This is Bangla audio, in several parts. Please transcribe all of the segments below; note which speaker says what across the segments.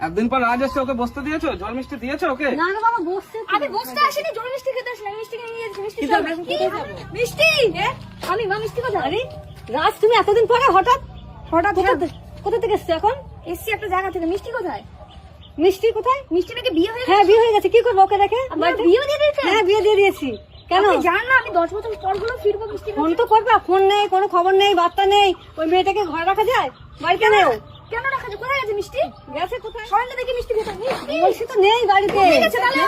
Speaker 1: একদিন পর আজ এসে ওকে বসতে দিয়েছো? জল মিষ্টি দিয়েছো ওকে?
Speaker 2: না না বাবা বসতে
Speaker 3: আমি বসতে আসিনি, জল মিষ্টি খেতে আসলাম। মিষ্টি কিনে নিয়ে যাচ্ছি। মিষ্টি খাবে। মিষ্টি আমি মা মিষ্টি কোথায়?
Speaker 2: আরে রাজ তুমি এতদিন পরে হঠাৎ
Speaker 3: হঠাৎ
Speaker 2: কোথা থেকে এসছো এখন?
Speaker 3: এসছি একটা জায়গা থেকে। মিষ্টি কোথায়?
Speaker 2: মিষ্টি কোথায়?
Speaker 3: মিষ্টি নাকি বিয়ে হয়ে
Speaker 2: হ্যাঁ বিয়ে হয়ে গেছে। কি করবো ওকে দেখে?
Speaker 3: আপনার বিয়ে দিয়ে দিয়েছে?
Speaker 2: হ্যাঁ বিয়ে দিয়ে দিয়েছি। কেন?
Speaker 3: আপনি জানেন না আমি 10 বছর পর গুলো ফিরবো মিষ্টি
Speaker 2: ফোন তো করবা, ফোন নেই, কোনো খবর নেই, বার্তা নেই। ওই মেয়েটাকে ঘরে রাখা যায়? বাড়িতে নেই ও।
Speaker 3: কেন রাখা যায়? কোথায় গেছে মিষ্টি?
Speaker 2: গেছে কোথায়?
Speaker 3: সরালে দেখি মিষ্টি কোথায়? মিষ্টি
Speaker 2: বলছি তো নেই বাড়িতে।
Speaker 3: ঠিক আছে তাহলে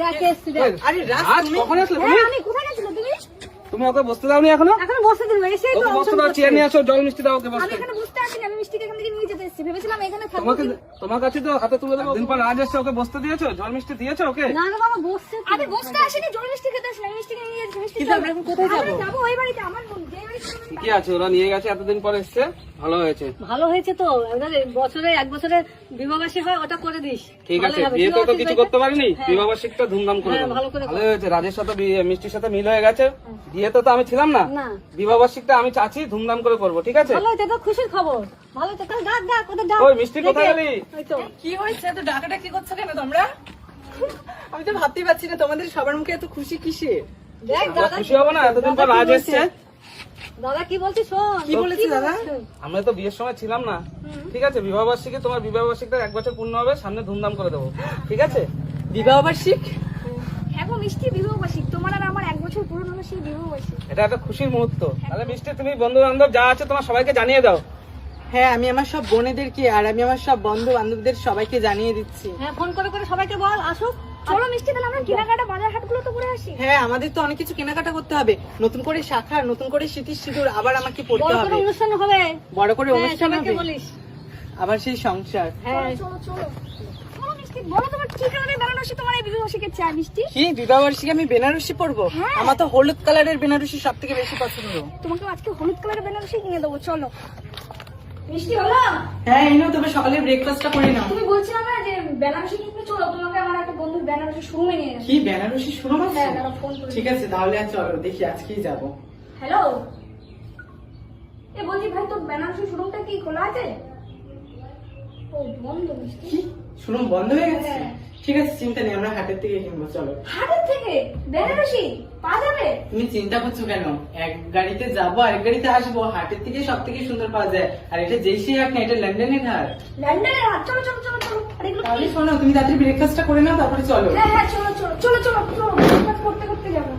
Speaker 2: দেখে এসছি দেখ।
Speaker 1: আরে আজ কখন আসলে তুমি?
Speaker 3: হ্যাঁ আমি কোথায় গেছিল তুমি?
Speaker 1: তুমি ওকে বসতে দাওনি এখনো?
Speaker 2: এখন বসে দিন এসেই তো
Speaker 1: ওকে বসতে দাও, চেয়ার নিয়ে আসো, জল মিষ্টি দাও ওকে
Speaker 3: আমি
Speaker 1: বসতে।
Speaker 3: এখানে বসতে আসিনি, আমি মিষ্টিকে এখান থেকে নিয়ে যেতে এসেছি। ভেবেছিলাম এখানে থাকবো।
Speaker 1: তোমাকে তোমার কাছে তো হাতে তুলে দেবো। একদিন পর আজ এসে ওকে বসতে দিয়েছো? জল মিষ্টি দিয়েছো ওকে?
Speaker 2: না না বাবা বসছে তো।
Speaker 3: আমি বসতে আসিনি, জল মিষ্টি খেতে আসলাম। মিষ্টি কিনে নিয়ে যাচ্ছি। মিষ্টি
Speaker 2: কিন্তু
Speaker 3: খাবে।
Speaker 2: আমরা এখন কোথায় যাবো?
Speaker 3: আমি যাবো ওই বাড়িতে, আমার বোন যে বাড়িতে আমি
Speaker 1: ঠিকই আছে, ওরা নিয়ে গেছে, এতদিন পর এসছে, ভালো হয়েছে।
Speaker 2: ভালো হয়েছে তো। এবার বছরে এক বছরে বিবাহবাসী হয়, ওটা করে দিস।
Speaker 1: ঠিক আছে,
Speaker 2: ভালোই হবে।
Speaker 1: বিয়ে তো
Speaker 2: তুই
Speaker 1: তো
Speaker 2: আছিস
Speaker 1: কিছু
Speaker 2: বাড়িতে?
Speaker 1: করতে পারিনি,
Speaker 2: হ্যাঁ।
Speaker 1: বিবাহবার্ষিকটা ধুমধাম করে
Speaker 2: হ্যাঁ,
Speaker 1: দেবো।
Speaker 2: ভালো করে
Speaker 1: ভালো হয়েছে, রাজের সাথে মিষ্টির সাথে মিল হয়ে গেছে। বিয়েতে তো আমি ছিলাম না,
Speaker 2: না।
Speaker 1: বিবাহবার্ষিকটা আমি চাচ্ছি ধুমধাম করে করবো, ঠিক আছে?
Speaker 2: ভালো হয়েছে তো, খুশির খবর। ভালো হয়েছে, তাহলে ডাক ডাক ওদের ডাক।
Speaker 1: ওই মিষ্টি কোথায় গেলি?
Speaker 2: ওই তো।
Speaker 4: কি হয়েছে? এত ডাকাডাকি করছো কেন তোমরা? আমি তো ভাবতেই পারছি না তোমাদের সবার মুখে এত খুশি কিসে?
Speaker 2: দেখ
Speaker 1: আমরা
Speaker 2: দাদা
Speaker 1: খুশি হবো না? এতদিন পর
Speaker 2: দাদা কি
Speaker 1: রাজ
Speaker 2: বলছে?
Speaker 1: এসছে।
Speaker 2: দাদা কি বলছিস শোন।
Speaker 4: কি বলেছে দাদা?
Speaker 1: আমরা তো বিয়ের সময় ছিলাম না, ঠিক আছে? বিবাহবার্ষিকী, তোমার বিবাহবার্ষিকটা 1 বছর পূর্ণ হবে, সামনে ধুমধাম করে দেবো, ঠিক আছে?
Speaker 4: বিবাহ বার্ষিক?
Speaker 3: হ্যাঁ গো মিষ্টি বিবাহবার্ষিক। তোমার আর আমার 1 বছর পুরনো হলো সেই বিবাহবার্ষিক।
Speaker 1: এটা একটা খুশির মুহূর্ত। তাহলে মিষ্টি, তুমি বন্ধু বান্ধব যা আছে তোমার সবাইকে জানিয়ে দাও।
Speaker 4: হ্যাঁ, আমি আমার সব বোনেদেরকে আর আমি আমার সব বন্ধু বান্ধবদের সবাইকে জানিয়ে দিচ্ছি।
Speaker 2: হ্যাঁ ফোন করে করে সবাইকে বল আসুক।
Speaker 3: চলো মিষ্টি তাহলে আমরা কেনাকাটা বাজার হাটগুলো তো করে আসি।
Speaker 4: হ্যাঁ, আমাদের তো অনেক কিছু কেনাকাটা করতে হবে। নতুন করে শাখা, নতুন করে স্মৃতির সিঁদুর আবার আমাকে পড়তে
Speaker 2: বড়
Speaker 4: হবে।
Speaker 2: করে অনুষ্ঠান হবে।
Speaker 4: বড় করে
Speaker 2: হ্যাঁ,
Speaker 4: অনুষ্ঠান
Speaker 2: সবাইকে
Speaker 4: হবে,
Speaker 2: বলিস।
Speaker 4: আবার সেই সংসার।
Speaker 2: হ্যাঁ
Speaker 3: চলো চলো চলো মিষ্টি, বলো তোমার কি কালারের বেনারসি তোমার এই বিবাহবার্ষিকের চাই মিষ্টি?
Speaker 4: কি বিবাহ বার্ষিক আমি বেনারসি পরবো?
Speaker 3: হ্যাঁ।
Speaker 4: আমার তো হলুদ কালারের বেনারসি সব থেকে বেশি পছন্দ।
Speaker 3: তোমাকে আজকে হলুদ কালারের বেনারসি কিনে দেবো, চলো। মিষ্টি হলো?
Speaker 4: হ্যাঁ, এই নাও, তবে সকালে ব্রেকফাস্টটা করে নাও।
Speaker 3: তুমি বলছিলে না যে বেনারসি কিনতে, চলো তোমাকে আমার একটা বন্ধুর বেনারসি শোরুমে নিয়ে যাবো।
Speaker 4: কি বেনারসি শুরু আছে?
Speaker 3: হ্যাঁ দাঁড়াও ফোন করে।
Speaker 4: ঠিক আছে, তাহলে আর চলো, দেখি আজকেই যাবো।
Speaker 3: হ্যালো, এ বলছি ভাই তোর বেনারসি শোরুমটা কি খোলা আছে? ও বন্ধ মিষ্টি।
Speaker 4: কি শোরুম বন্ধ হয়ে গেছে?
Speaker 3: হ্যাঁ।
Speaker 4: ঠিক আছে, চিন্তা নেই, আমরা হাটের থেকে কিনবো, চলো।
Speaker 3: হাটের থেকে বেনারসি পাওয়া যাবে?
Speaker 4: তুমি চিন্তা করছো কেন? এক গাড়িতে যাবো, আরেক গাড়িতে আসবো। হাটের থেকে সব থেকে সুন্দর পাওয়া যায়। আর এটা যেই সেই হাট না, এটা লন্ডনের হাট।
Speaker 3: লন্ডনের হাট, চলো চলো চলো চলো। আর এগুলো
Speaker 4: তাহলে
Speaker 3: কি?
Speaker 4: শোনো, তুমি তাড়াতাড়ি ব্রেকফাস্টটা করে নাও, তারপরে চলো।
Speaker 3: হ্যাঁ হ্যাঁ চলো চলো চলো চলো চলো, breakfast করতে করতে যাবো।